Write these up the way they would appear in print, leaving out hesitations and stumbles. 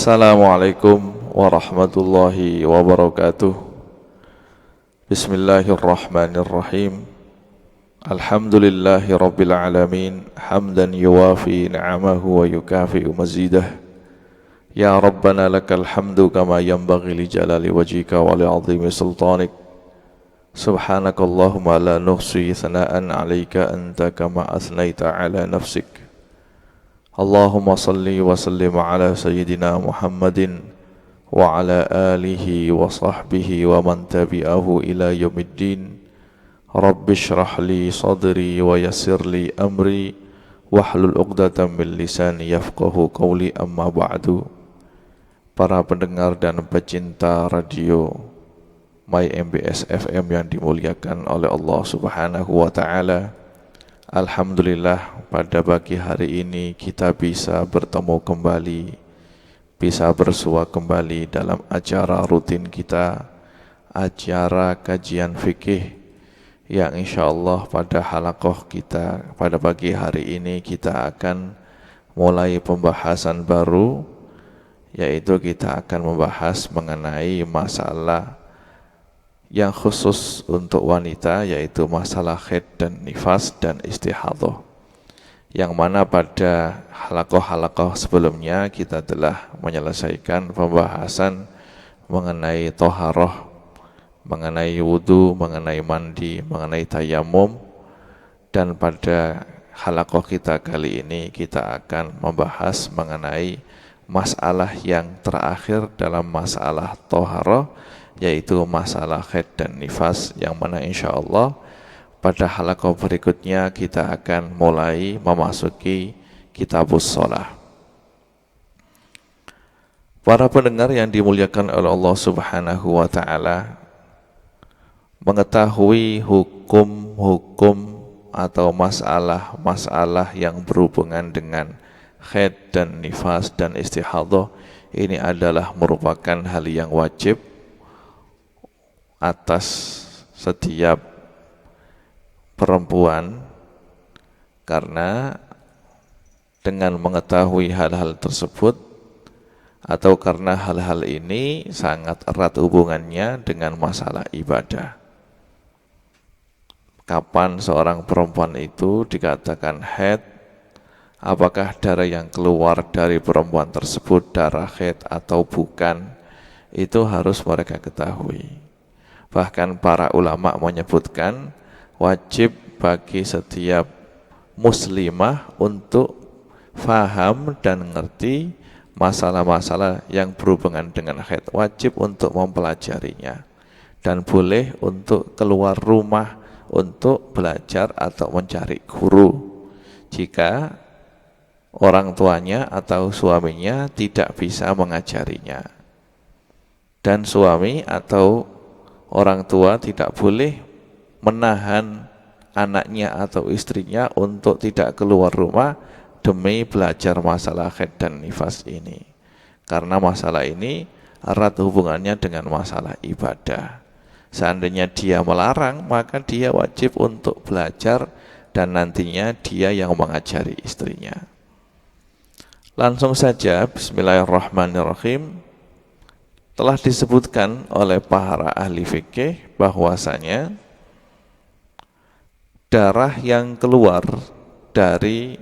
Assalamualaikum warahmatullahi wabarakatuh. Bismillahirrahmanirrahim. Alhamdulillahi rabbil alamin. Hamdan yuwafi ni'amahu wa yukafi'u mazidah. Ya Rabbana lakal hamdu kama yanbaghi li jalali wajhika wa li'azimi sultanik. Subhanakallahumma la nuhsi thana'an 'alaika anta kama athnaita 'ala nafsik. Allahumma salli wa sallim ala sayyidina Muhammadin wa ala alihi wa sahbihi wa man tabi'ahu ila yaumiddin. Rabbi shrah li sadri wa yassir li amri wahlul 'uqdatam min lisani yafqahu qawli, amma ba'du. Para pendengar dan pecinta radio My MBS FM yang dimuliakan oleh Allah Subhanahu wa taala. Alhamdulillah, pada pagi hari ini kita bisa bertemu kembali, bisa bersua kembali dalam acara rutin kita, acara kajian fikih, yang insyaallah pada halaqah kita pada pagi hari ini kita akan mulai pembahasan baru, yaitu kita akan membahas mengenai masalah yang khusus untuk wanita, yaitu masalah haid dan nifas dan istihadhah, yang mana pada halaqah-halaqah sebelumnya kita telah menyelesaikan pembahasan mengenai toharoh, mengenai wudu, mengenai mandi, mengenai tayamum. Dan pada halaqah kita kali ini kita akan membahas mengenai masalah yang terakhir dalam masalah toharoh, yaitu masalah haid dan nifas, yang mana insyaallah pada halaqah berikutnya kita akan mulai memasuki kitabus shalah. Para pendengar yang dimuliakan oleh Allah Subhanahu wa taala, mengetahui hukum-hukum atau masalah-masalah yang berhubungan dengan haid dan nifas dan istihadhah ini adalah merupakan hal yang wajib atas setiap perempuan, karena dengan mengetahui hal-hal tersebut atau karena hal-hal ini sangat erat hubungannya dengan masalah ibadah. Kapan seorang perempuan itu dikatakan haid, apakah darah yang keluar dari perempuan tersebut darah haid atau bukan, itu harus mereka ketahui. Bahkan para ulama menyebutkan wajib bagi setiap muslimah untuk faham dan mengerti masalah-masalah yang berhubungan dengan haid, wajib untuk mempelajarinya, dan boleh untuk keluar rumah untuk belajar atau mencari guru jika orang tuanya atau suaminya tidak bisa mengajarinya. Dan suami atau orang tua tidak boleh menahan anaknya atau istrinya untuk tidak keluar rumah demi belajar masalah haid dan nifas ini, karena masalah ini erat hubungannya dengan masalah ibadah. Seandainya dia melarang, maka dia wajib untuk belajar dan nantinya dia yang mengajari istrinya. Langsung saja, bismillahirrahmanirrahim. Telah disebutkan oleh para ahli fikih bahwasanya darah yang keluar dari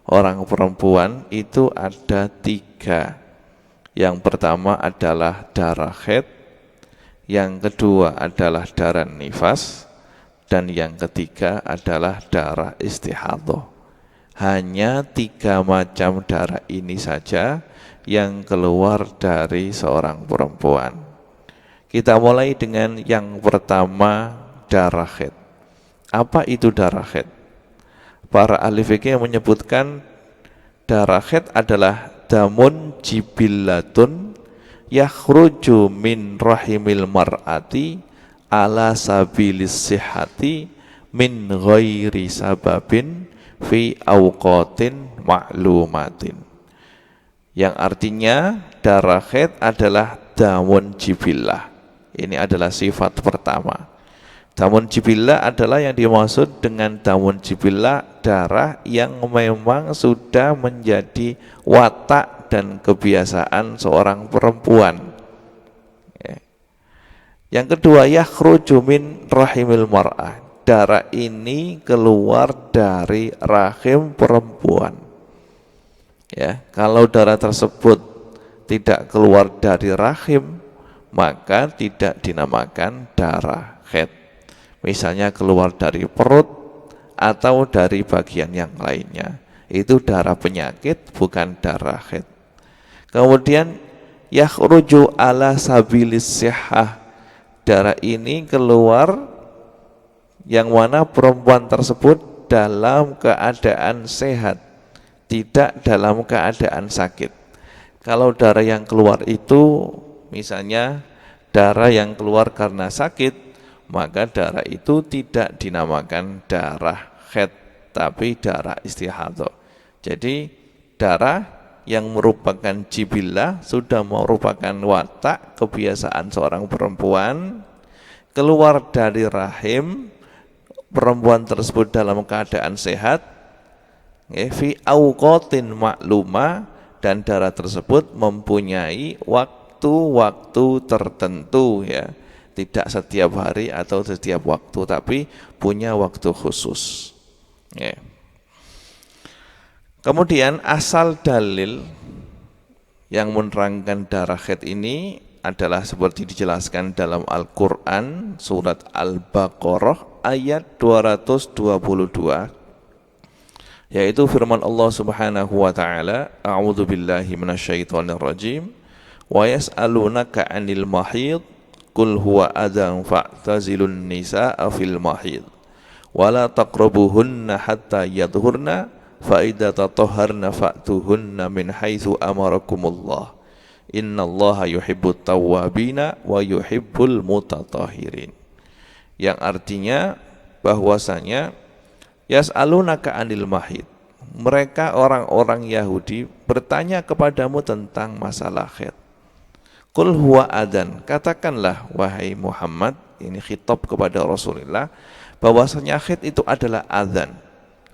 orang perempuan itu ada 3. Yang pertama adalah darah haid, yang kedua adalah darah nifas, dan yang ketiga adalah darah istihadhah. Hanya 3 macam darah ini saja yang keluar dari seorang perempuan. Kita mulai dengan yang pertama, darah haid. Apa itu darah haid? Para ahli fikih menyebutkan darah haid adalah damun jibillatun yakhruju min rahimil mar'ati ala sabilis sihhati min ghairi sababin fi awqatin ma'lumatin. Yang artinya darah haid adalah damun jibillah. Ini adalah sifat pertama. Damun jibillah adalah yang dimaksud dengan damun jibillah, darah yang memang sudah menjadi watak adat dan kebiasaan seorang perempuan. Yang kedua, yakhruju min rahimil mar'ah. Darah ini keluar dari rahim perempuan. Ya, kalau darah tersebut tidak keluar dari rahim, maka tidak dinamakan darah haid. Misalnya keluar dari perut atau dari bagian yang lainnya, itu darah penyakit, bukan darah haid. Kemudian yakhruju ala sabilis sihhah. Darah ini keluar yang mana perempuan tersebut dalam keadaan sehat, tidak dalam keadaan sakit. Kalau darah yang keluar itu misalnya darah yang keluar karena sakit, maka darah itu tidak dinamakan darah haid, tapi darah istihadah. Jadi darah yang merupakan jibillah, sudah merupakan watak kebiasaan seorang perempuan, keluar dari rahim perempuan tersebut dalam keadaan sehat, fi awqatin maklumah, dan darah tersebut mempunyai waktu-waktu tertentu, ya, tidak setiap hari atau setiap waktu, tapi punya waktu khusus, ya. Kemudian asal dalil yang menerangkan darah haid ini adalah seperti dijelaskan dalam Al-Quran surat Al-Baqarah ayat 222, yaitu firman Allah Subhanahu wa taala, a'udzu billahi minasyaitonir rajim, wa yas'alunaka 'anil mahid qul huwa adzan fa'tazilun nisaa fil mahid wa la taqrabuhunna hatta yadhurna fa idza tatahharna fa'tuhunna min haitsu amarakumullah innallaha yuhibbut tawwabina wa yuhibbul mutatahhirin. Yang artinya bahwasanya yas'alunaka 'anil mahid, mereka orang-orang Yahudi bertanya kepadamu tentang masalah haid. Qul huwa adzan, katakanlah wahai Muhammad, ini khitab kepada Rasulullah, bahwasanya haid itu adalah adzan,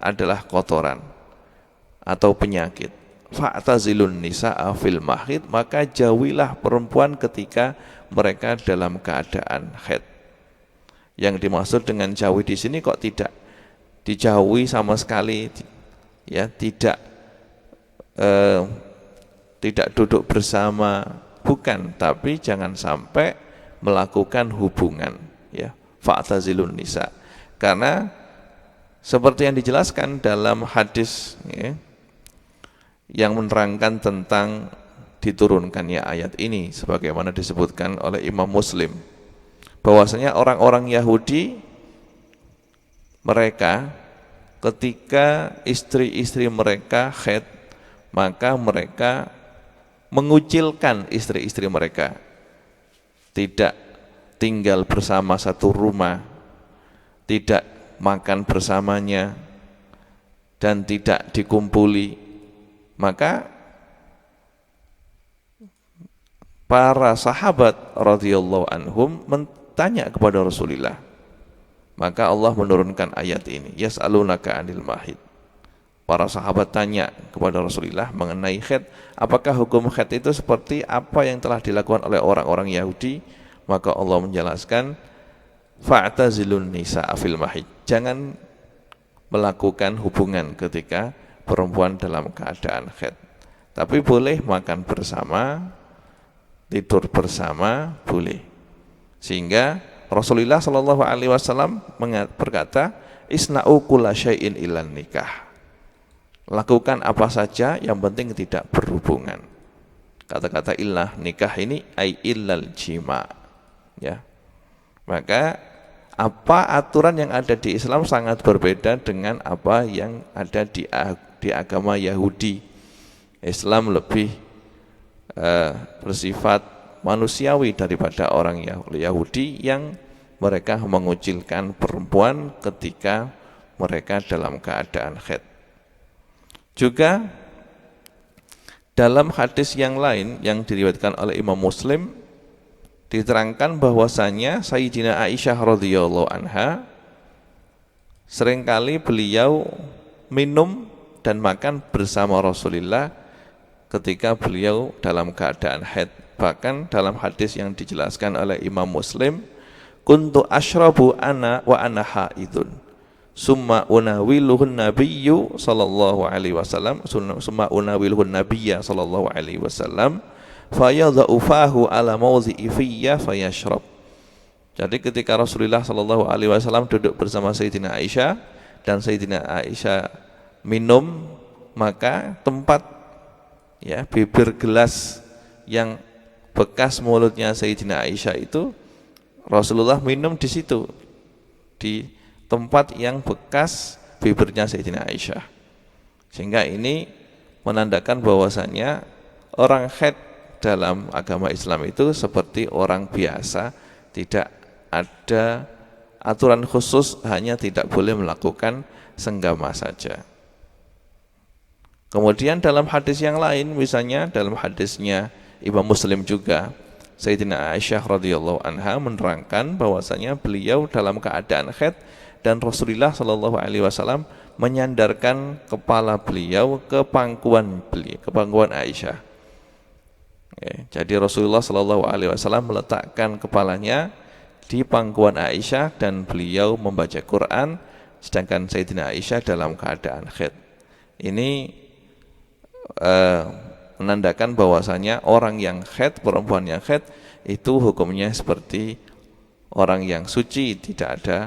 adalah kotoran atau penyakit. Fa'tazilun nisaa fil mahid, maka jauhilah perempuan ketika mereka dalam keadaan haid. Yang dimaksud dengan jauhi di sini kok tidak dijauhi sama sekali, ya, tidak duduk bersama, bukan, tapi jangan sampai melakukan hubungan, ya. Fa'tazilun nisa, karena seperti yang dijelaskan dalam hadis, ya, yang menerangkan tentang diturunkannya ayat ini sebagaimana disebutkan oleh Imam Muslim, bahwasanya orang-orang Yahudi mereka ketika istri-istri mereka haid, maka mereka mengucilkan istri-istri mereka, tidak tinggal bersama satu rumah, tidak makan bersamanya, dan tidak dikumpuli. Maka para sahabat radhiyallahu anhum bertanya kepada Rasulullah, maka Allah menurunkan ayat ini, yas'alunaka 'anil mahid. Para sahabat tanya kepada Rasulullah mengenai haid, apakah hukum haid itu seperti apa yang telah dilakukan oleh orang-orang Yahudi? Maka Allah menjelaskan, fa'tazilun nisaa fil mahid, jangan melakukan hubungan ketika perempuan dalam keadaan haid, tapi boleh makan bersama, tidur bersama, boleh. Sehingga Rasulullah sallallahu alaihi wasallam berkata, isna'u kulla syai'in illan nikah, lakukan apa saja yang penting tidak berhubungan. Kata-kata illah nikah ini ai illal jima, ya. Maka apa aturan yang ada di Islam sangat berbeda dengan apa yang ada di agama Yahudi. Islam lebih bersifat manusiawi daripada orang Yahudi yang mereka mengucilkan perempuan ketika mereka dalam keadaan haid. Juga dalam hadis yang lain yang diriwayatkan oleh Imam Muslim diterangkan bahwasanya Sayyidina Aisyah radhiyallahu anha seringkali beliau minum dan makan bersama Rasulullah ketika beliau dalam keadaan haid. Bahkan dalam hadis yang dijelaskan oleh Imam Muslim, kuntu asyrabu ana wa ana haidun summa unawiluhun nabiyyu sallallahu alaihi wasallam summa unawiluhun nabiyya sallallahu alaihi wasallam fayadha'u fahu ala mawdhi'i fiyya fayashrab. Jadi ketika Rasulullah sallallahu alaihi wasallam duduk bersama Sayyidina Aisyah dan Sayyidina Aisyah minum, maka tempat bibir gelas yang bekas mulutnya Sayyidina Aisyah itu Rasulullah minum di situ, di tempat yang bekas bibirnya Sayyidina Aisyah. Sehingga ini menandakan bahwasannya orang haid dalam agama Islam itu seperti orang biasa, tidak ada aturan khusus, hanya tidak boleh melakukan senggama saja. Kemudian dalam hadis yang lain, misalnya dalam hadisnya Imam Muslim juga, Sayyidina Aisyah radhiyallahu anha menerangkan bahwasanya beliau dalam keadaan haid dan Rasulullah sallallahu alaihi wasallam menyandarkan kepala beliau ke pangkuan Aisyah. Jadi Rasulullah sallallahu alaihi wasallam meletakkan kepalanya di pangkuan Aisyah dan beliau membaca Quran, sedangkan Sayyidina Aisyah dalam keadaan haid. Ini menandakan bahwasanya orang yang haid, perempuan yang haid itu hukumnya seperti orang yang suci, tidak ada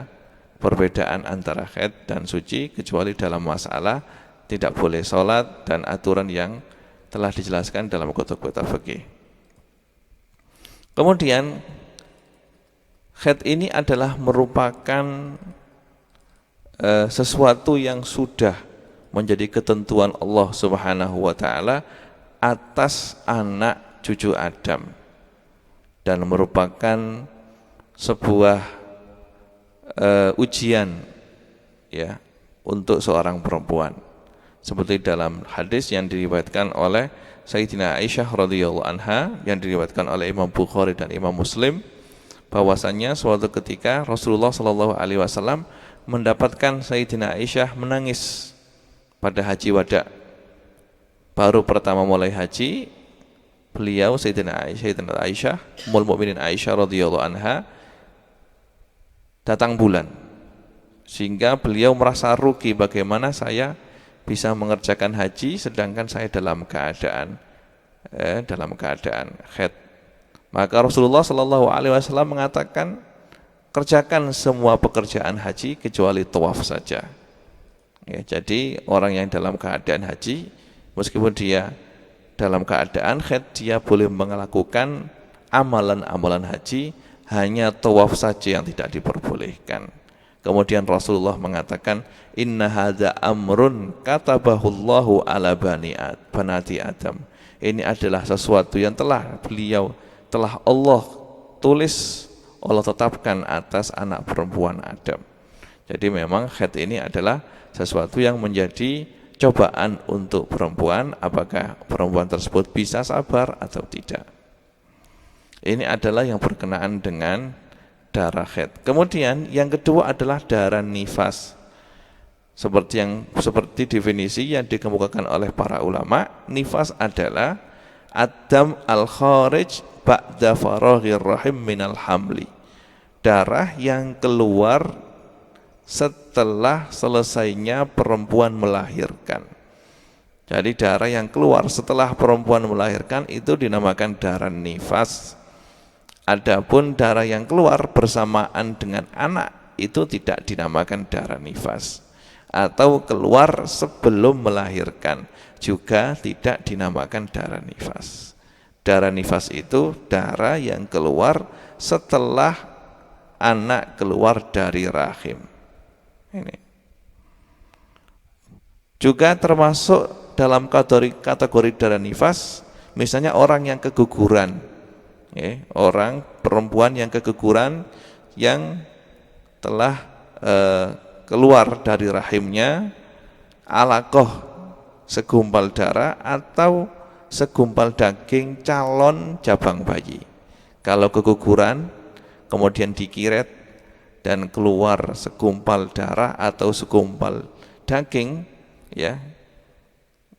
perbedaan antara haid dan suci kecuali dalam masalah tidak boleh sholat dan aturan yang telah dijelaskan dalam kitab-kitab fikih. Kemudian haid ini adalah merupakan sesuatu yang sudah menjadi ketentuan Allah Subhanahu wa taala atas anak cucu Adam dan merupakan sebuah ujian untuk seorang perempuan, seperti dalam hadis yang diriwayatkan oleh Sayyidina Aisyah radhiyallahu anha yang diriwayatkan oleh Imam Bukhari dan Imam Muslim, bahwasanya suatu ketika Rasulullah sallallahu alaihi wasallam mendapatkan Sayyidina Aisyah menangis pada haji wada. Baru pertama mulai haji, beliau Sayyidina Aisyah, Ummul Mukminin Aisyah radhiyallahu anha datang bulan, sehingga beliau merasa rugi, bagaimana saya bisa mengerjakan haji sedangkan saya dalam keadaan haid. Maka Rasulullah sallallahu alaihi wasallam mengatakan, kerjakan semua pekerjaan haji kecuali tawaf saja. Jadi orang yang dalam keadaan haji, meskipun dia dalam keadaan haid, dia boleh melakukan amalan-amalan haji, hanya tawaf saja yang tidak diperbolehkan. Kemudian Rasulullah mengatakan, inna hadza amrun katabahullahu ala banati Adam. Ini adalah sesuatu yang telah Allah tulis, Allah tetapkan atas anak perempuan Adam. Jadi memang haid ini adalah sesuatu yang menjadi cobaan untuk perempuan, apakah perempuan tersebut bisa sabar atau tidak. Ini adalah yang berkenaan dengan darah haid. Kemudian yang kedua adalah darah nifas. Seperti definisi yang dikemukakan oleh para ulama, nifas adalah adam al-kharij ba'da faraghir rahim minal hamli. Darah yang keluar setelah selesainya perempuan melahirkan. Jadi darah yang keluar setelah perempuan melahirkan itu dinamakan darah nifas. Adapun darah yang keluar bersamaan dengan anak itu tidak dinamakan darah nifas, atau keluar sebelum melahirkan juga tidak dinamakan darah nifas. Darah nifas itu darah yang keluar setelah anak keluar dari rahim. Ini juga termasuk dalam kategori darah nifas, misalnya orang yang keguguran, orang perempuan yang keguguran yang telah keluar dari rahimnya alaqah, segumpal darah atau segumpal daging calon jabang bayi. Kalau keguguran kemudian dikiret dan keluar segumpal darah atau segumpal daging,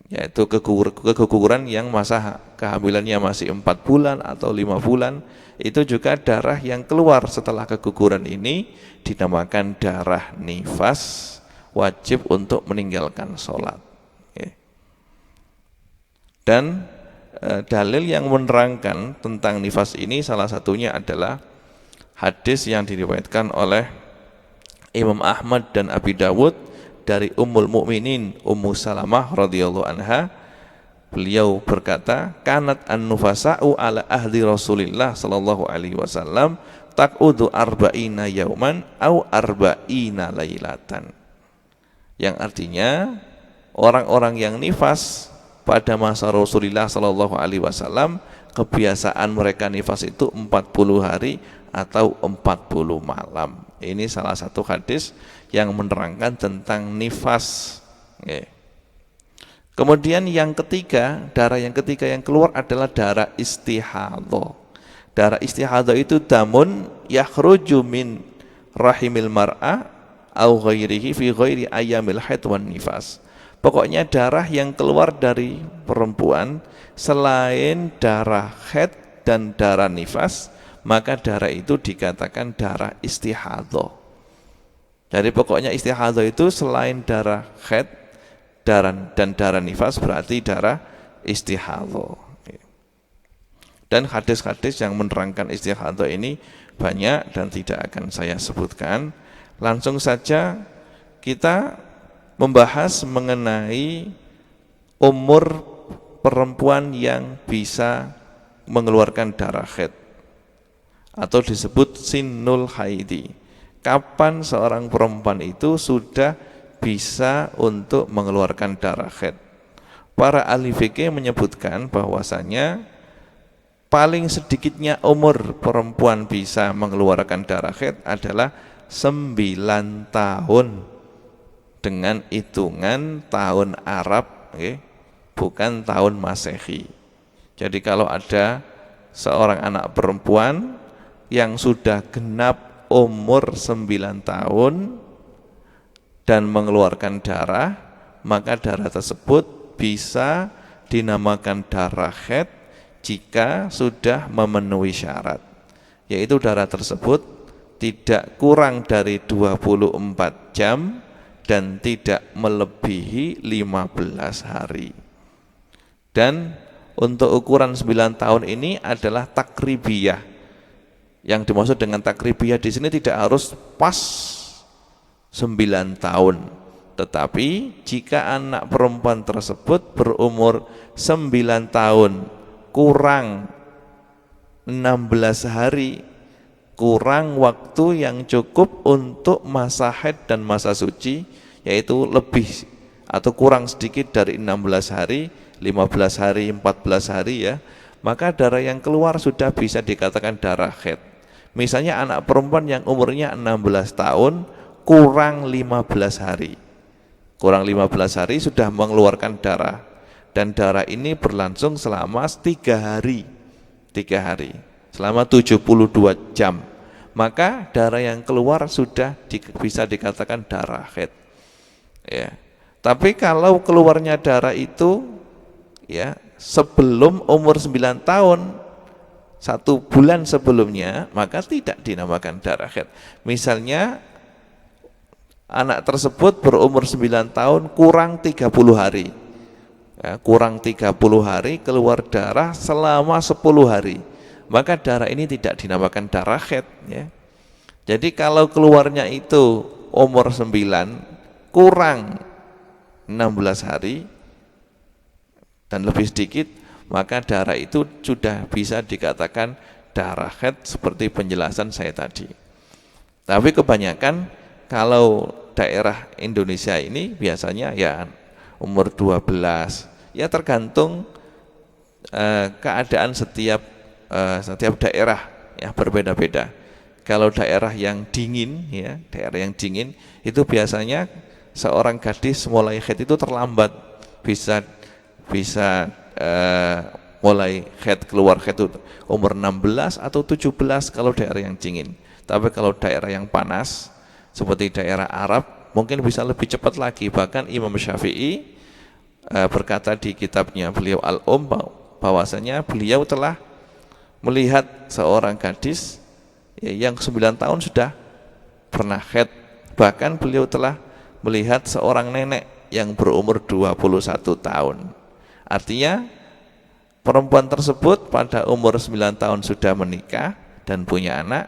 yaitu keguguran yang masa kehamilannya masih 4 bulan atau 5 bulan, itu juga darah yang keluar setelah keguguran ini dinamakan darah nifas, wajib untuk meninggalkan sholat. Dan dalil yang menerangkan tentang nifas ini salah satunya adalah hadis yang diriwayatkan oleh Imam Ahmad dan Abi Dawud dari Ummul Mukminin Ummu Salamah radhiyallahu anha. Beliau berkata, kanat an-nufasa'u ala ahli Rasulillah sallallahu alaihi wasallam taqudu arba'ina yauman au arba'ina lailatan. Yang artinya orang-orang yang nifas pada masa Rasulullah sallallahu alaihi wasallam, kebiasaan mereka nifas itu 40 hari atau 40 malam. Ini salah satu hadis yang menerangkan tentang nifas. Kemudian yang ketiga, darah yang ketiga yang keluar adalah darah istihadhah. Darah istihadhah itu damun yakhruju min rahimil mar'a au ghairihi fi ghairi ayyamil haid wan nifas. Pokoknya darah yang keluar dari perempuan selain darah haid dan darah nifas, maka darah itu dikatakan darah istihadhah. Jadi pokoknya istihadhah itu selain darah haid dan darah nifas berarti darah istihadhah. Dan hadis-hadis yang menerangkan istihadhah ini banyak dan tidak akan saya sebutkan. Langsung saja kita membahas mengenai umur perempuan yang bisa mengeluarkan darah haid atau disebut sinnul haidi. Kapan seorang perempuan itu sudah bisa untuk mengeluarkan darah haid? Para ahli fikih menyebutkan bahwasanya paling sedikitnya umur perempuan bisa mengeluarkan darah haid adalah 9 tahun dengan hitungan tahun Arab, bukan tahun Masehi. Jadi kalau ada seorang anak perempuan yang sudah genap umur 9 tahun dan mengeluarkan darah, maka darah tersebut bisa dinamakan darah haid jika sudah memenuhi syarat, yaitu darah tersebut tidak kurang dari 24 jam dan tidak melebihi 15 hari. Dan untuk ukuran 9 tahun ini adalah takribiyah. Yang dimaksud dengan takribiyah di sini tidak harus pas 9 tahun, tetapi jika anak perempuan tersebut berumur 9 tahun kurang 16 hari, kurang waktu yang cukup untuk masa haid dan masa suci, yaitu lebih atau kurang sedikit dari 16 hari, 15 hari, 14 hari ya, maka darah yang keluar sudah bisa dikatakan darah haid. Misalnya anak perempuan yang umurnya 16 tahun kurang 15 hari. Kurang 15 hari sudah mengeluarkan darah, dan darah ini berlangsung selama 3 hari. 3 hari. Selama 72 jam. Maka darah yang keluar sudah bisa dikatakan darah haid. Ya. Tapi kalau keluarnya darah itu ya sebelum umur 9 tahun, 1 bulan sebelumnya, maka tidak dinamakan darah haid. Misalnya anak tersebut berumur 9 tahun kurang 30 hari. Ya, kurang 30 hari keluar darah selama 10 hari. Maka darah ini tidak dinamakan darah haid ya. Jadi kalau keluarnya itu umur 9 kurang 16 hari dan lebih sedikit, maka darah itu sudah bisa dikatakan darah haid seperti penjelasan saya tadi. Tapi kebanyakan kalau daerah Indonesia ini biasanya ya umur 12, ya tergantung keadaan setiap daerah ya berbeda-beda. Kalau daerah yang dingin ya, daerah yang dingin itu biasanya seorang gadis mulai haid itu terlambat, bisa mulai haid, keluar haid itu umur 16 atau 17 kalau daerah yang dingin. Tapi kalau daerah yang panas seperti daerah Arab mungkin bisa lebih cepat lagi. Bahkan Imam Syafi'i berkata di kitabnya beliau bahwasanya beliau telah melihat seorang gadis yang 9 tahun sudah pernah haid. Bahkan beliau telah melihat seorang nenek yang berumur 21 tahun. Artinya perempuan tersebut pada umur 9 tahun sudah menikah dan punya anak,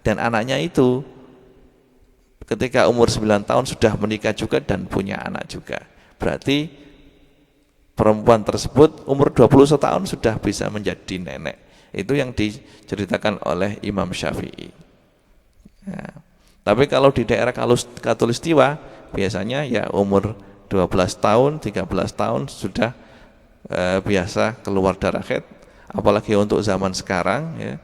dan anaknya itu ketika umur 9 tahun sudah menikah juga dan punya anak juga. Berarti perempuan tersebut umur 21 tahun sudah bisa menjadi nenek. Itu yang diceritakan oleh Imam Syafi'i. Nah, tapi kalau di daerah Khatulistiwa biasanya ya umur 12 tahun, 13 tahun sudah biasa keluar darah haid. Apalagi untuk zaman sekarang ya,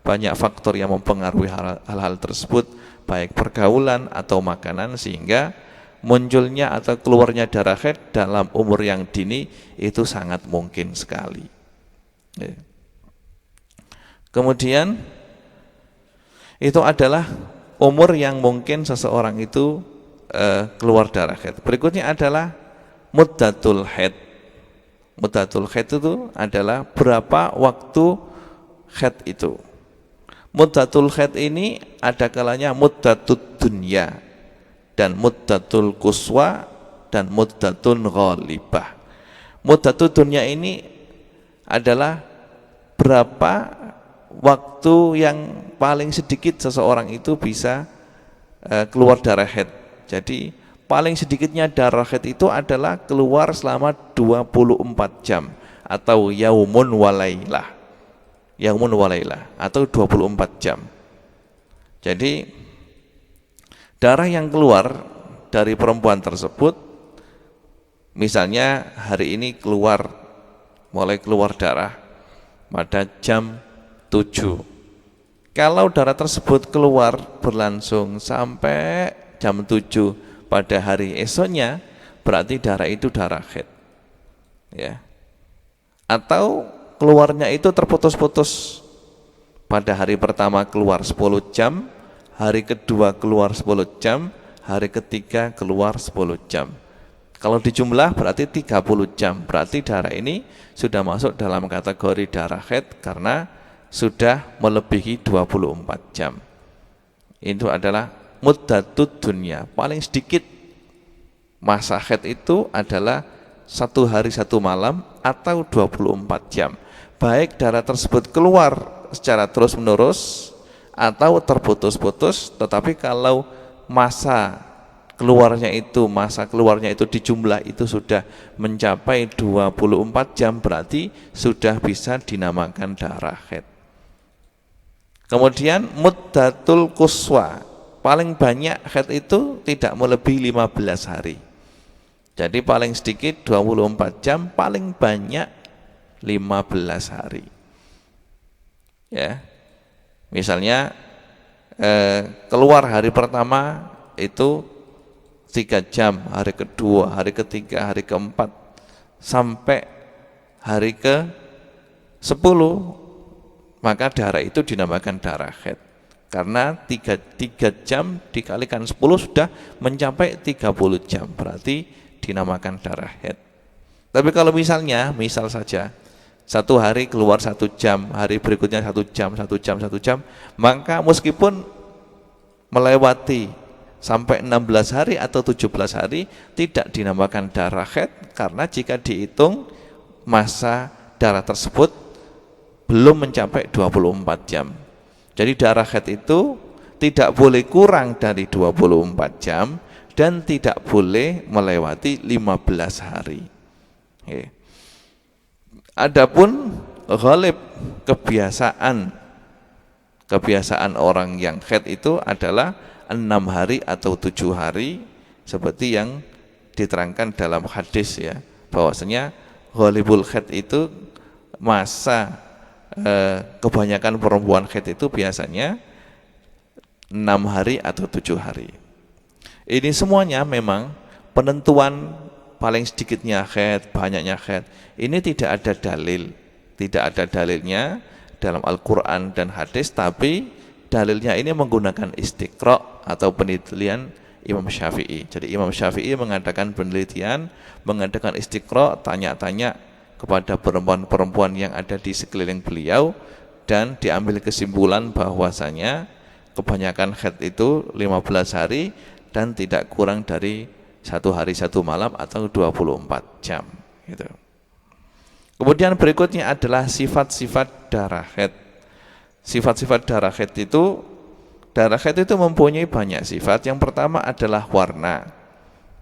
banyak faktor yang mempengaruhi hal-hal tersebut, baik pergaulan atau makanan, sehingga munculnya atau keluarnya darah haid dalam umur yang dini itu sangat mungkin sekali. Kemudian itu adalah umur yang mungkin seseorang itu keluar darah haid. Berikutnya adalah muddatul haid. Muddatul haid itu adalah berapa waktu haid itu. Muddatul haid ini ada kalanya muddatud dunya dan muddatul quswa dan muddatun ghalibah. Muddatul dunya ini adalah berapa waktu yang paling sedikit seseorang itu bisa keluar darah haid. Jadi paling sedikitnya darah haid itu adalah keluar selama 24 jam atau yaumun walailah. Yaumun walailah atau 24 jam. Jadi darah yang keluar dari perempuan tersebut, misalnya hari ini mulai keluar darah pada jam 7. Kalau darah tersebut keluar berlangsung sampai jam 7 pada hari esoknya, berarti darah itu darah haid. Ya. Atau keluarnya itu terputus-putus. Pada hari pertama keluar 10 jam, hari kedua keluar 10 jam, hari ketiga keluar 10 jam. Kalau dijumlah berarti 30 jam. Berarti darah ini sudah masuk dalam kategori darah haid karena sudah melebihi 24 jam. Itu adalah muddatud dunya. Paling sedikit masa haid itu adalah 1 hari 1 malam atau 24 jam. Baik darah tersebut keluar secara terus-menerus atau terputus-putus, tetapi kalau masa keluarnya itu dijumlah itu sudah mencapai 24 jam, berarti sudah bisa dinamakan darah haid. Kemudian muddatul quswa, paling banyak haid itu tidak melebihi 15 hari. Jadi paling sedikit 24 jam, paling banyak 15 hari. Ya. Misalnya keluar hari pertama itu 3 jam, hari kedua, hari ketiga, hari keempat, sampai hari ke-10, maka darah itu dinamakan darah haid. Karena 3 jam dikalikan 10 sudah mencapai 30 jam, berarti dinamakan darah haid. Tapi kalau misal saja 1 hari keluar 1 jam, hari berikutnya 1 jam, 1 jam, 1 jam, maka meskipun melewati sampai 16 hari atau 17 hari tidak dinamakan darah haid, karena jika dihitung masa darah tersebut belum mencapai 24 jam. Jadi darah haid itu tidak boleh kurang dari 24 jam dan tidak boleh melewati 15 hari. Okay. Adapun ghalib, kebiasaan orang yang haid itu adalah 6 hari atau 7 hari, seperti yang diterangkan dalam hadis ya, bahwasanya ghalibul haid itu masa kebanyakan perempuan haid itu biasanya 6 hari atau 7 hari. Ini semuanya memang penentuan paling sedikitnya haid, banyaknya haid, ini tidak ada dalilnya dalam Al-Quran dan hadis, tapi dalilnya ini menggunakan istiqra' atau penelitian Imam Syafi'i. Jadi Imam Syafi'i mengadakan penelitian, mengadakan istiqra, tanya-tanya kepada perempuan-perempuan yang ada di sekeliling beliau, dan diambil kesimpulan bahwasanya kebanyakan haid itu 15 hari dan tidak kurang dari 1 hari 1 malam atau 24 jam gitu. Kemudian berikutnya adalah sifat-sifat darah haid. Sifat-sifat darah haid itu mempunyai banyak sifat. Yang pertama adalah warna.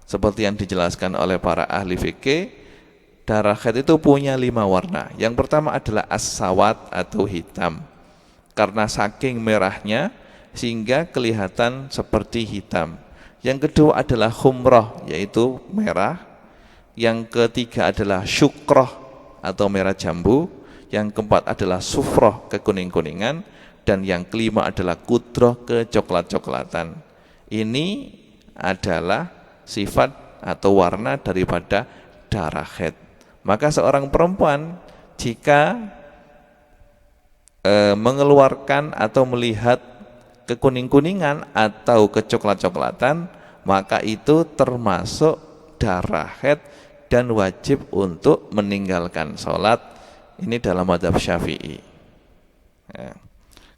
Seperti yang dijelaskan oleh para ahli fikih, darah haid itu punya 5 warna. Yang pertama adalah as-sawad atau hitam. Karena saking merahnya sehingga kelihatan seperti hitam. Yang kedua adalah humrah, yaitu merah. Yang ketiga adalah syukrah atau merah jambu. Yang keempat adalah sufrah, kekuning-kuningan. Dan yang kelima adalah kudrah, kecoklat-coklatan. Ini adalah sifat atau warna daripada darah haid. Maka seorang perempuan jika mengeluarkan atau melihat kekuning-kuningan atau kecoklat-coklatan, maka itu termasuk darah haid dan wajib untuk meninggalkan sholat. Ini dalam mazhab Syafi'i. Ya.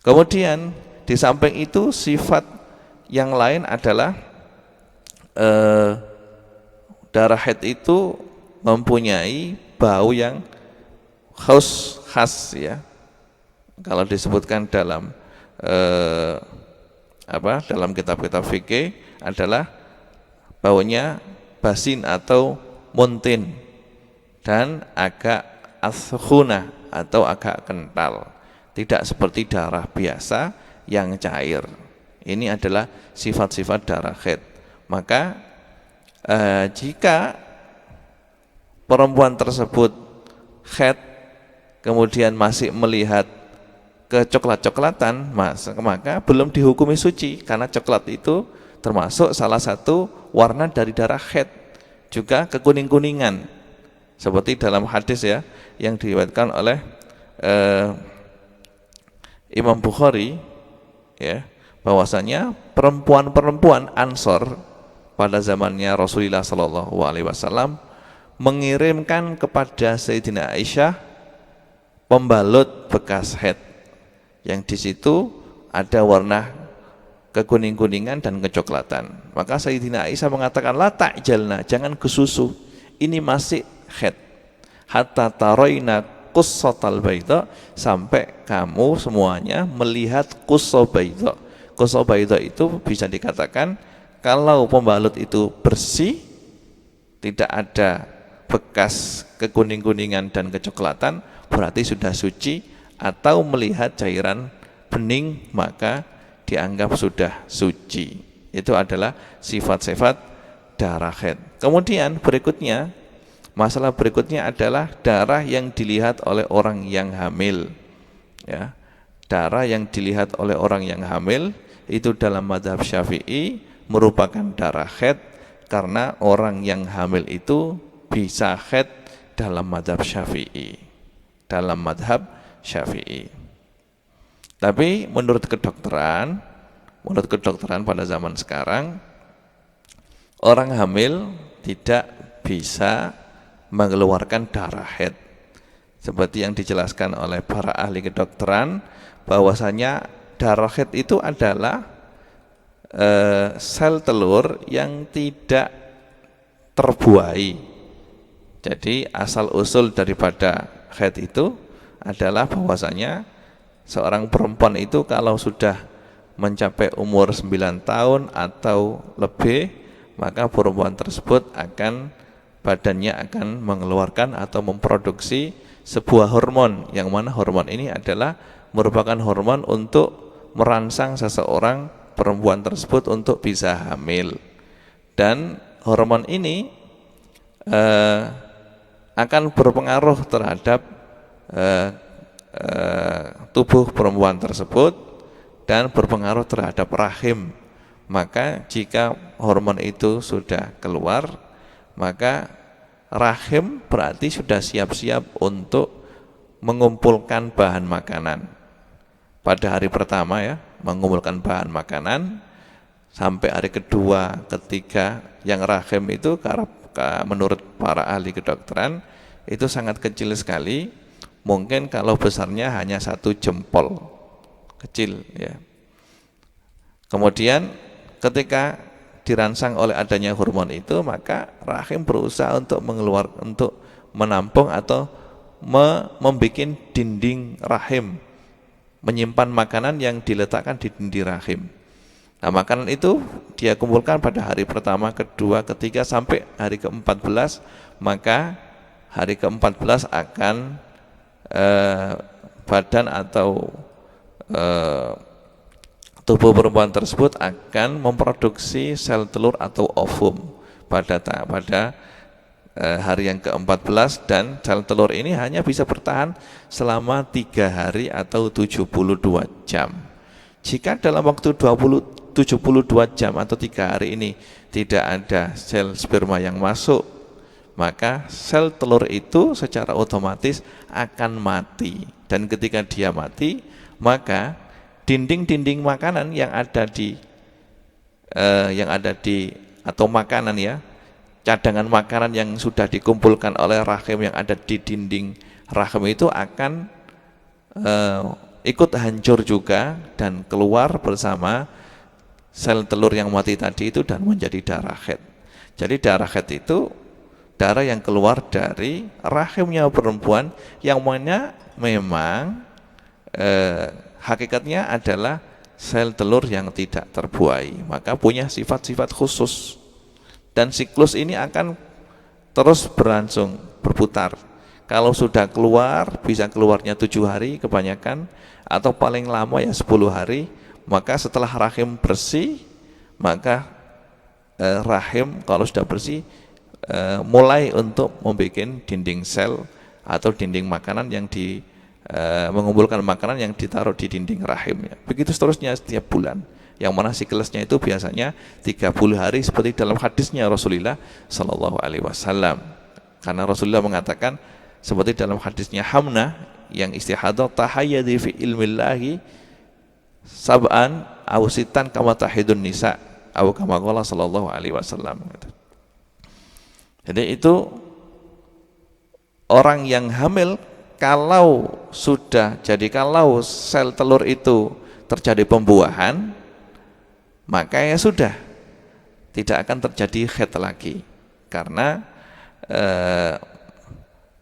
Kemudian di samping itu sifat yang lain adalah darah haid itu mempunyai bau yang khas ya. Kalau disebutkan dalam dalam kitab-kitab fikih adalah baunya basin atau muntin dan agak askhuna atau agak kental. Tidak seperti darah biasa yang cair. Ini adalah sifat-sifat darah haid. Maka jika perempuan tersebut haid kemudian masih melihat kecoklat-coklatan, maka belum dihukumi suci, karena coklat itu termasuk salah satu warna dari darah haid. Juga kekuning-kuningan, seperti dalam hadis ya yang diriwayatkan oleh Imam Bukhari ya, bahwasanya perempuan-perempuan Ansor pada zamannya Rasulullah SAW mengirimkan kepada Sayyidina Aisyah pembalut bekas haid yang di situ ada warna kekuning-kuningan dan kecoklatan. Maka Sayyidina Aisyah mengatakan, la ta'jalna, jangan kesusu, ini masih haid, hatta taroina qussatal baydha, sampai kamu semuanya melihat qussa baydha. Qussa baydha itu bisa dikatakan kalau pembalut itu bersih, tidak ada bekas kekuning-kuningan dan kecoklatan, berarti sudah suci, atau melihat cairan bening maka dianggap sudah suci. Itu adalah sifat-sifat darah haid. Kemudian berikutnya, masalah berikutnya adalah darah yang dilihat oleh orang yang hamil. Ya, darah yang dilihat oleh orang yang hamil itu dalam mazhab Syafi'i merupakan darah haid, karena orang yang hamil itu bisa haid dalam mazhab Syafi'i. Dalam mazhab Syafi'i. Tapi menurut kedokteran pada zaman sekarang, orang hamil tidak bisa mengeluarkan darah haid. Seperti yang dijelaskan oleh para ahli kedokteran, bahwasanya darah haid itu adalah sel telur yang tidak terbuai. Jadi asal usul daripada haid itu adalah bahwasanya seorang perempuan itu kalau sudah mencapai umur 9 tahun atau lebih, maka perempuan tersebut badannya akan mengeluarkan atau memproduksi sebuah hormon, yang mana hormon ini adalah merupakan hormon untuk merangsang seseorang perempuan tersebut untuk bisa hamil. Dan hormon ini akan berpengaruh terhadap tubuh perempuan tersebut dan berpengaruh terhadap rahim. Maka jika hormon itu sudah keluar, maka rahim berarti sudah siap-siap untuk mengumpulkan bahan makanan. Pada hari pertama ya, mengumpulkan bahan makanan. sampai hari kedua, ketiga, yang rahim itu menurut para ahli kedokteran itu sangat kecil sekali. Mungkin kalau besarnya hanya 1 jempol, kecil ya. Kemudian ketika dirangsang oleh adanya hormon itu, maka rahim berusaha untuk menampung atau membuat dinding rahim, menyimpan makanan yang diletakkan di dinding rahim. Nah, makanan itu dia kumpulkan pada hari pertama, kedua, ketiga sampai hari ke-14, maka hari ke-14 akan badan atau tubuh perempuan tersebut akan memproduksi sel telur atau ovum pada hari yang ke-14, dan sel telur ini hanya bisa bertahan selama 3 hari atau 72 jam. Jika dalam waktu 72 jam atau 3 hari ini tidak ada sel sperma yang masuk, maka sel telur itu secara otomatis akan mati. Dan ketika dia mati, maka dinding-dinding makanan yang ada di atau makanan ya, cadangan makanan yang sudah dikumpulkan oleh rahim yang ada di dinding rahim itu akan ikut hancur juga dan keluar bersama sel telur yang mati tadi itu dan menjadi darah haid. Jadi darah haid itu darah yang keluar dari rahimnya perempuan yang mana memang hakikatnya adalah sel telur yang tidak terbuai, maka punya sifat-sifat khusus. Dan siklus ini akan terus berlangsung, berputar. Kalau sudah keluar, bisa keluarnya 7 hari kebanyakan, atau paling lama ya 10 hari. Maka setelah rahim bersih, maka rahim kalau sudah bersih mulai untuk membuat dinding sel atau dinding makanan yang mengumpulkan makanan yang ditaruh di dinding rahimnya. Begitu seterusnya setiap bulan. Yang mana siklusnya itu biasanya 30 hari seperti dalam hadisnya Rasulullah Sallallahu Alaihi Wasallam. Karena Rasulullah mengatakan seperti dalam hadisnya Hamnah yang istihadah, tahayyadi fi ilmillahi sab'an aw sitan kama tahidun nisa aw kama qala sallallahu alaihi wasallam. Jadi itu orang yang hamil kalau sel telur itu terjadi pembuahan, maka ya sudah tidak akan terjadi haid lagi, karena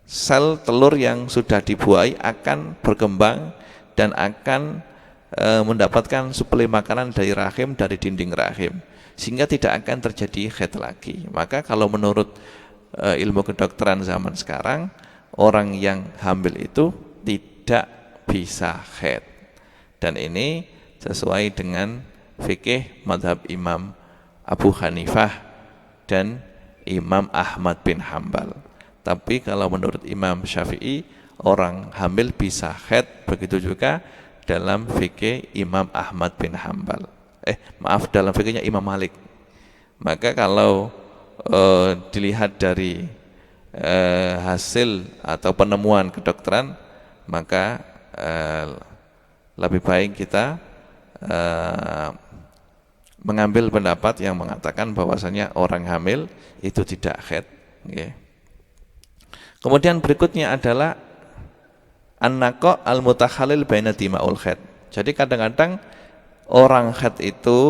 sel telur yang sudah dibuai akan berkembang dan akan mendapatkan suplai makanan dari rahim, dari dinding rahim, sehingga tidak akan terjadi haid lagi. Maka kalau menurut ilmu kedokteran zaman sekarang, orang yang hamil itu tidak bisa haid. Dan ini sesuai dengan fikih madhab Imam Abu Hanifah dan Imam Ahmad bin Hambal. Tapi kalau menurut Imam Syafi'i, orang hamil bisa haid, begitu juga dalam fikih Imam Ahmad bin Hambal. Dalam fikihnya Imam Malik. Maka kalau dilihat dari hasil atau penemuan kedokteran, maka lebih baik kita mengambil pendapat yang mengatakan bahwasanya orang hamil itu tidak haid. Kemudian berikutnya adalah an-naqa al-mutakhallil baina dima'ul haid. Jadi kadang-kadang orang haid itu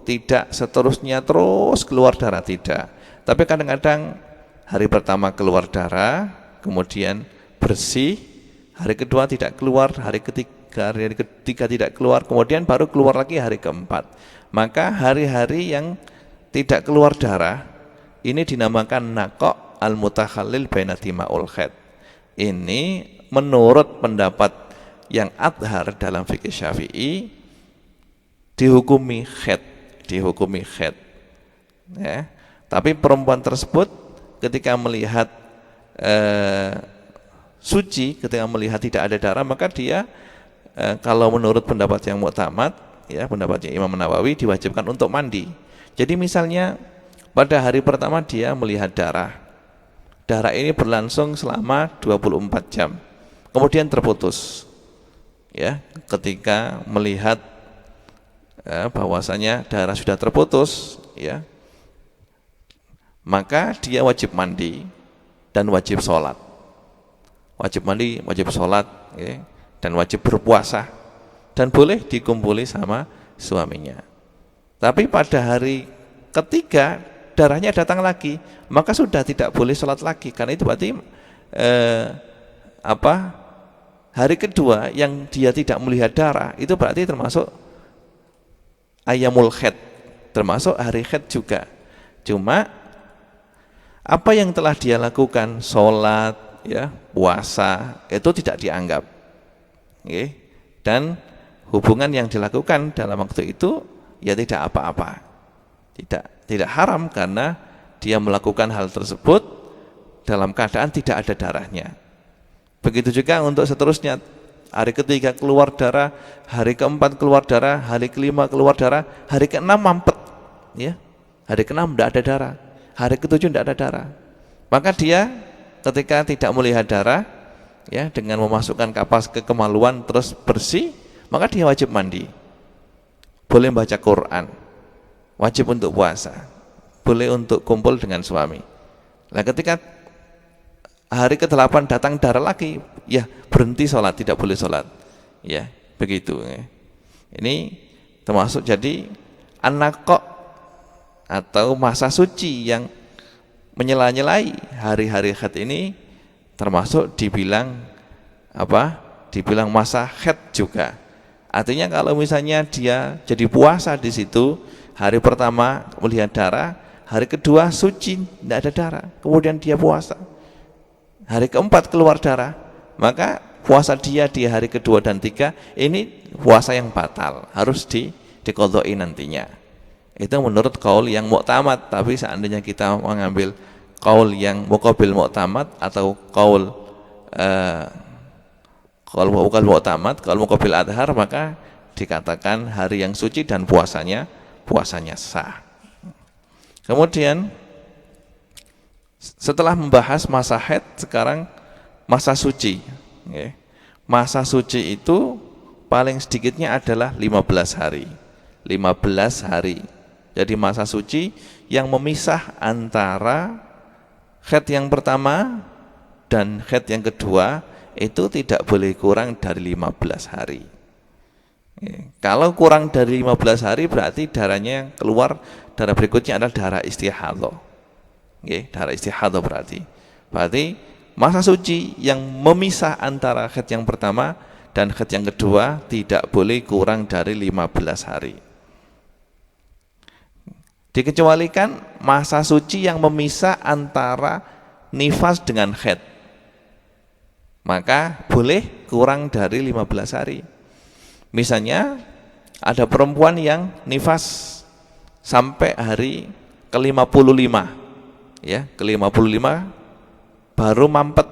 tidak seterusnya terus keluar darah, tidak. Tapi kadang-kadang hari pertama keluar darah, kemudian bersih, hari kedua tidak keluar, hari ketiga tidak keluar, kemudian baru keluar lagi hari keempat. Maka hari-hari yang tidak keluar darah ini dinamakan naqa al-mutakhallil baina dima'ul haid. Ini menurut pendapat yang adhar dalam fikih Syafi'i dihukumi haid. Ya. Tapi perempuan tersebut ketika melihat suci, ketika melihat tidak ada darah, maka dia kalau menurut pendapat yang mu'tamad, ya pendapatnya Imam Nawawi, diwajibkan untuk mandi. Jadi misalnya pada hari pertama dia melihat darah ini berlangsung selama 24 jam, kemudian terputus. Ya, ketika melihat bahwasanya darah sudah terputus, ya, maka dia wajib mandi dan wajib sholat. Wajib mandi, wajib sholat, ya, dan wajib berpuasa, dan boleh dikumpuli sama suaminya. Tapi pada hari ketiga darahnya datang lagi, maka sudah tidak boleh sholat lagi, karena itu berarti hari kedua yang dia tidak melihat darah itu berarti termasuk ayyamul haid, termasuk hari haid juga. Cuma apa yang telah dia lakukan, sholat, ya, puasa, itu tidak dianggap, okay? Dan hubungan yang dilakukan dalam waktu itu ya tidak apa-apa, tidak haram, karena dia melakukan hal tersebut dalam keadaan tidak ada darahnya. Begitu juga untuk seterusnya, hari ketiga keluar darah, hari keempat keluar darah, hari kelima keluar darah, hari keenam mampet, ya, hari keenam tidak ada darah, hari ketujuh tidak ada darah. Maka dia ketika tidak melihat darah, ya, dengan memasukkan kapas ke kemaluan terus bersih, maka dia wajib mandi, boleh baca Quran, wajib untuk puasa, boleh untuk kumpul dengan suami. Nah, ketika hari ke-8 datang darah lagi, ya berhenti sholat, tidak boleh sholat, ya, begitu, ya. Ini termasuk jadi an-naqo atau masa suci yang menyela-nyelai hari-hari haid ini, termasuk dibilang dibilang masa haid juga. Artinya kalau misalnya dia jadi puasa di situ, hari pertama melihat darah, hari kedua suci tidak ada darah, kemudian dia puasa, hari keempat keluar darah, maka puasa dia di hari kedua dan tiga ini puasa yang batal, harus diqadha'i nantinya. Itu menurut qaul yang mu'tamad. Tapi seandainya kita mengambil qaul yang muqabil mu'tamad atau qaul bukan mu'tamad, qaul muqabil adhar, maka dikatakan hari yang suci dan puasanya sah. Kemudian setelah membahas masa haid, sekarang masa suci. Masa suci itu paling sedikitnya adalah 15 hari. 15 hari. Jadi masa suci yang memisah antara haid yang pertama dan haid yang kedua itu tidak boleh kurang dari 15 hari. Kalau kurang dari 15 hari berarti darahnya yang keluar, darah berikutnya adalah darah istihadhah. Darah istihadhah berarti masa suci yang memisah antara haid yang pertama dan haid yang kedua tidak boleh kurang dari 15 hari. Dikecualikan masa suci yang memisah antara nifas dengan haid, maka boleh kurang dari 15 hari. Misalnya ada perempuan yang nifas sampai hari ke-55, ya, ke-55 baru mampet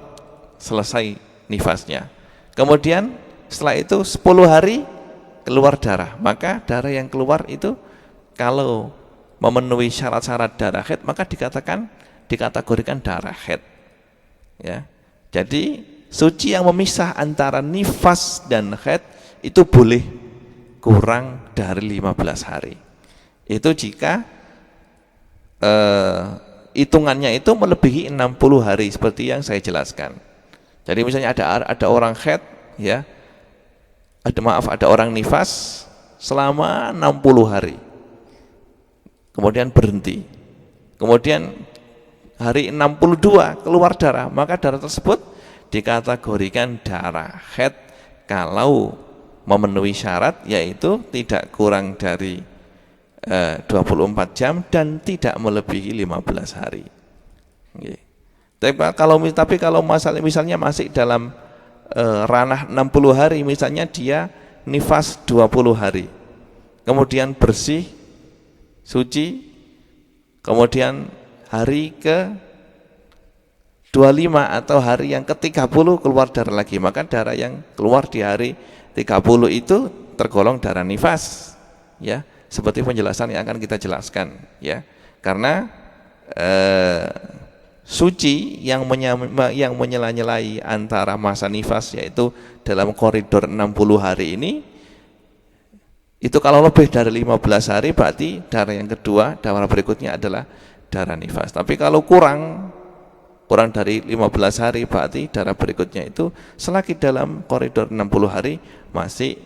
selesai nifasnya. Kemudian setelah itu 10 hari keluar darah, maka darah yang keluar itu kalau memenuhi syarat-syarat darah haid maka dikategorikan darah haid, ya. Jadi suci yang memisah antara nifas dan haid itu boleh kurang dari 15 hari. Itu jika hitungannya itu melebihi 60 hari seperti yang saya jelaskan. Jadi misalnya ada orang haid, ya, ada orang nifas selama 60 hari, kemudian berhenti, kemudian hari 62 keluar darah, maka darah tersebut dikategorikan darah haid kalau memenuhi syarat, yaitu tidak kurang dari 24 jam dan tidak melebihi 15 hari. Tapi kalau misalnya masih dalam ranah 60 hari, misalnya dia nifas 20 hari, kemudian bersih, suci, kemudian hari ke 25 atau hari yang ke-30 keluar darah lagi, maka darah yang keluar di hari 30 itu tergolong darah nifas, ya, seperti penjelasan yang akan kita jelaskan, ya. Karena suci yang menyela-nyelai antara masa nifas, yaitu dalam koridor 60 hari ini Itu kalau lebih dari 15 hari berarti darah yang kedua, darah berikutnya adalah darah nifas. Tapi kalau kurang dari 15 hari berarti darah berikutnya itu selagi dalam koridor 60 hari masih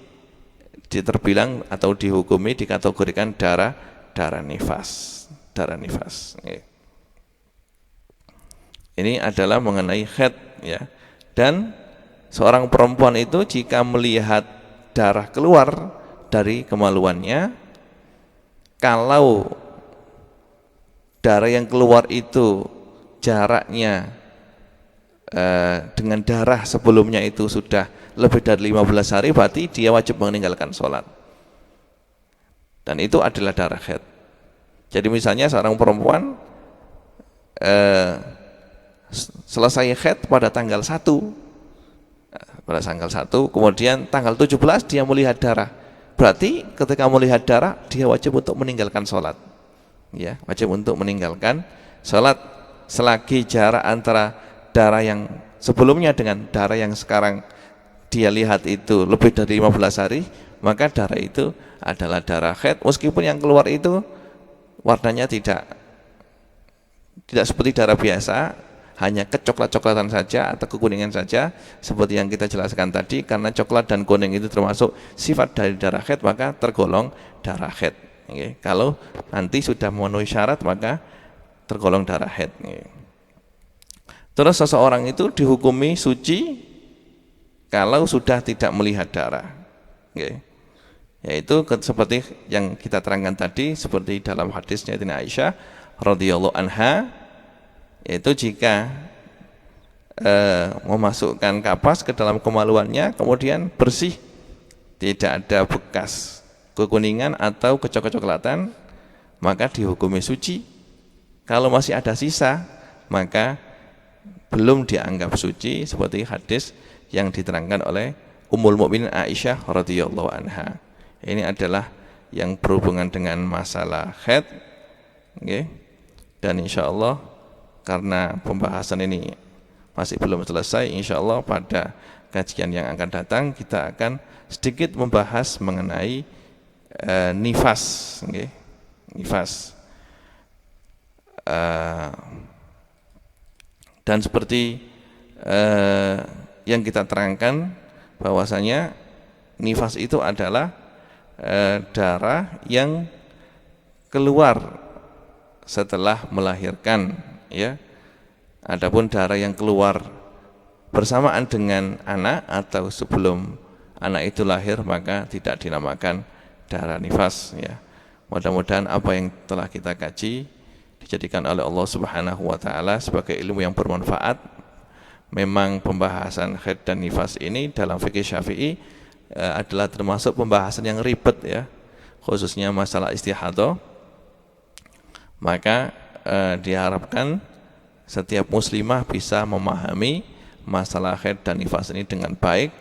terbilang atau dihukumi dikategorikan darah nifas. Darah nifas. Ini adalah mengenai haid ya. Dan seorang perempuan itu jika melihat darah keluar dari kemaluannya, kalau darah yang keluar itu jaraknya dengan darah sebelumnya itu sudah lebih dari 15 hari, berarti dia wajib meninggalkan sholat. Dan itu adalah darah haid. Jadi misalnya seorang perempuan selesai haid pada tanggal 1, kemudian tanggal 17 dia melihat darah. Berarti ketika melihat darah dia wajib untuk meninggalkan sholat. Ya, wajib untuk meninggalkan sholat selagi jarak antara darah yang sebelumnya dengan darah yang sekarang dia lihat itu lebih dari 15 hari, maka darah itu adalah darah haid, meskipun yang keluar itu warnanya tidak seperti darah biasa, hanya kecoklat-coklatan saja atau kekuningan saja seperti yang kita jelaskan tadi. Karena coklat dan kuning itu termasuk sifat dari darah haid, maka tergolong darah haid. Kalau nanti sudah memenuhi syarat maka tergolong darah haid. Terus seseorang itu dihukumi suci kalau sudah tidak melihat darah. Yaitu seperti yang kita terangkan tadi, seperti dalam hadisnya Aisyah radhiyallahu anha, yaitu jika memasukkan kapas ke dalam kemaluannya kemudian bersih, tidak ada bekas kekuningan atau kecoklat-coklatan, maka dihukumi suci. Kalau masih ada sisa maka belum dianggap suci, seperti hadis yang diterangkan oleh Ummul Mukminin Aisyah radhiyallahu anha. Ini adalah yang berhubungan dengan masalah haid. Dan insyaallah karena pembahasan ini masih belum selesai, insyaallah pada kajian yang akan datang kita akan sedikit membahas mengenai nifas. Nifas. Dan seperti yang kita terangkan bahwasanya nifas itu adalah darah yang keluar setelah melahirkan, ya. Adapun darah yang keluar bersamaan dengan anak atau sebelum anak itu lahir maka tidak dinamakan darah nifas, ya. Mudah-mudahan apa yang telah kita kaji dijadikan oleh Allah Subhanahu wa taala sebagai ilmu yang bermanfaat. Memang pembahasan haid dan nifas ini dalam fikih Syafi'i adalah termasuk pembahasan yang ribet, ya, khususnya masalah istihadah. Maka diharapkan setiap muslimah bisa memahami masalah haid dan nifas ini dengan baik,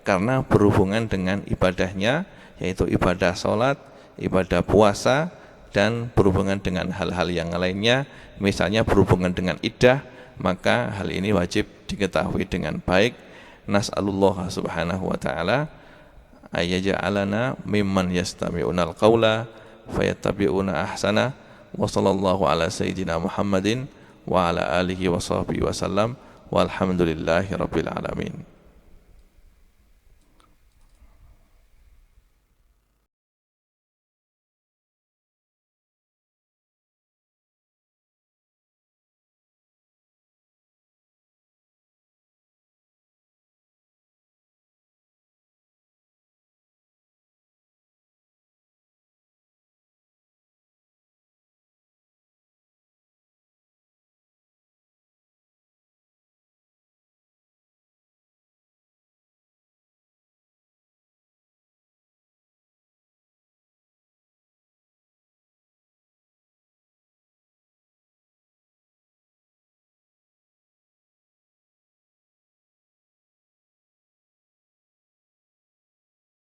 karena berhubungan dengan ibadahnya, yaitu ibadah sholat, ibadah puasa, dan berhubungan dengan hal-hal yang lainnya, misalnya berhubungan dengan iddah, maka hal ini wajib diketahui dengan baik. Nas'alullah subhanahu wa ta'ala ayyaja'alana mimman yastami'unal qawla fayattabi'una ahsana. Wa sallallahu ala sayyidina Muhammadin wa ala alihi wa sahbihi wa sallam walhamdulillahi rabbil alamin.